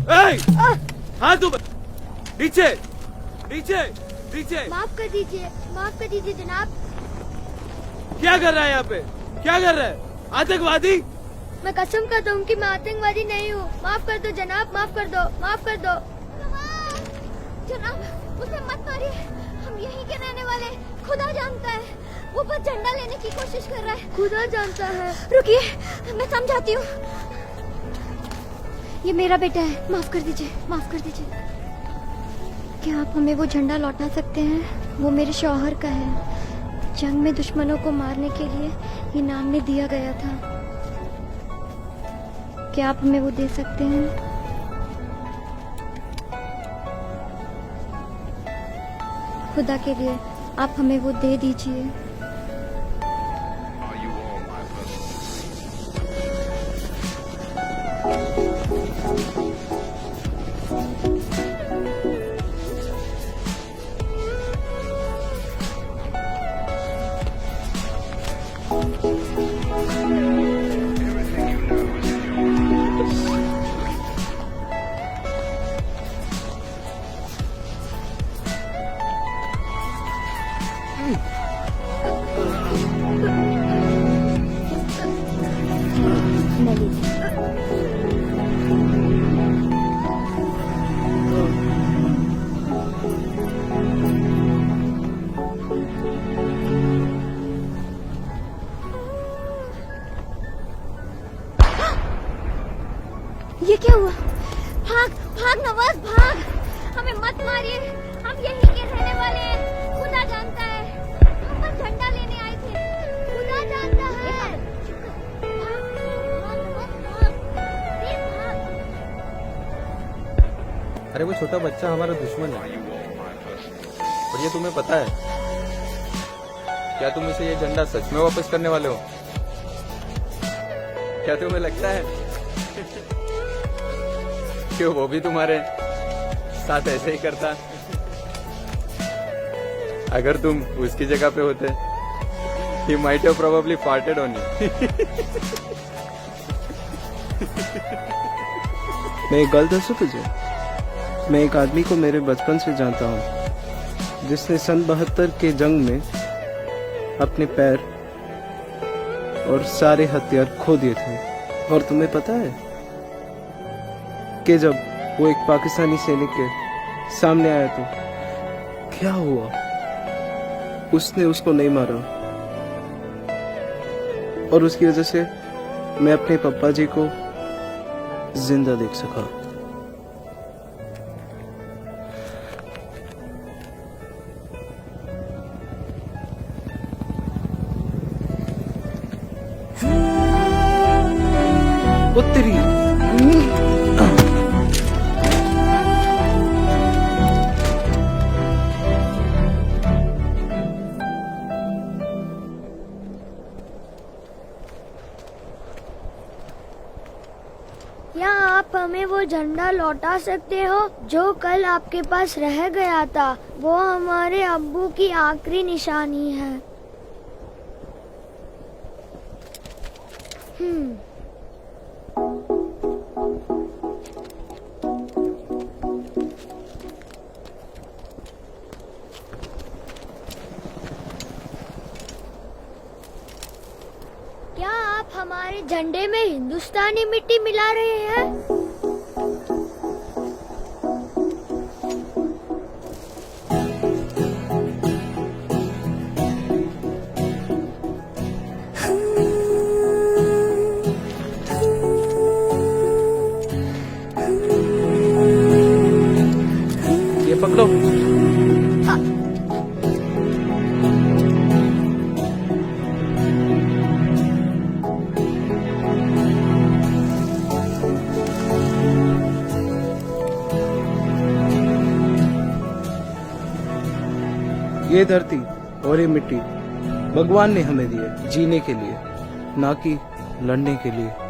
हाँ तू नीचे नीचे नीचे। माफ कर दीजिए जनाब। क्या कर रहा है यहाँ पे? क्या कर रहा है? आतंकवादी? मैं कसम करता हूँ कि मैं आतंकवादी नहीं हूँ। माफ कर दो जनाब, माफ कर दो, माफ कर दो। जनाब उसे मत मारिए, हम यहीं के रहने वाले। खुदा जानता है, वो बस झंडा लेने की कोशिश कर रहा है। खुदा जानता है। रुकिए, मैं समझाती हूँ। ये मेरा बेटा है, माफ कर दीजिए, माफ कर दीजिए। क्या आप हमें वो झंडा लौटा सकते हैं? वो मेरे शौहर का है। जंग में दुश्मनों को मारने के लिए इनाम में दिया गया था। क्या आप हमें वो दे सकते हैं? खुदा के लिए आप हमें वो दे दीजिए। ये क्या हुआ? भाग भाग नवाज, भाग। हमें मत मारिए, हम यहीं के रहने वाले हैं। खुदा जानता है, हम बस झंडा लेने आए थे। खुदा जानता है। अरे वो छोटा बच्चा हमारा दुश्मन है, और ये तुम्हें पता है? क्या तुम इसे ये झंडा सच में वापस करने वाले हो? क्या तुम्हें लगता है कि वो भी तुम्हारे साथ ऐसे ही करता? अगर तुम उसकी जगह पे होते, he might have probably farted on you. मैं एक गल दसूं तुझे? मैं एक आदमी को मेरे बचपन से जानता हूँ जिसने सन 72 के जंग में अपने पैर और सारे हथियार खो दिए थे। और तुम्हें पता है कि जब वो एक पाकिस्तानी सैनिक के सामने आया तो क्या हुआ? उसने उसको नहीं मारा, और उसकी वजह से मैं अपने पापा जी को जिंदा देख सका। उत्तरी क्या आप हमें वो झंडा लौटा सकते हो जो कल आपके पास रह गया था? वो हमारे अब्बू की आखिरी निशानी है। क्या आप हमारे झंडे में हिंदुस्तानी मिट्टी मिला रहे हैं? ये पकड़ो। ये धरती और ये मिट्टी भगवान ने हमें दी है जीने के लिए, ना कि लड़ने के लिए।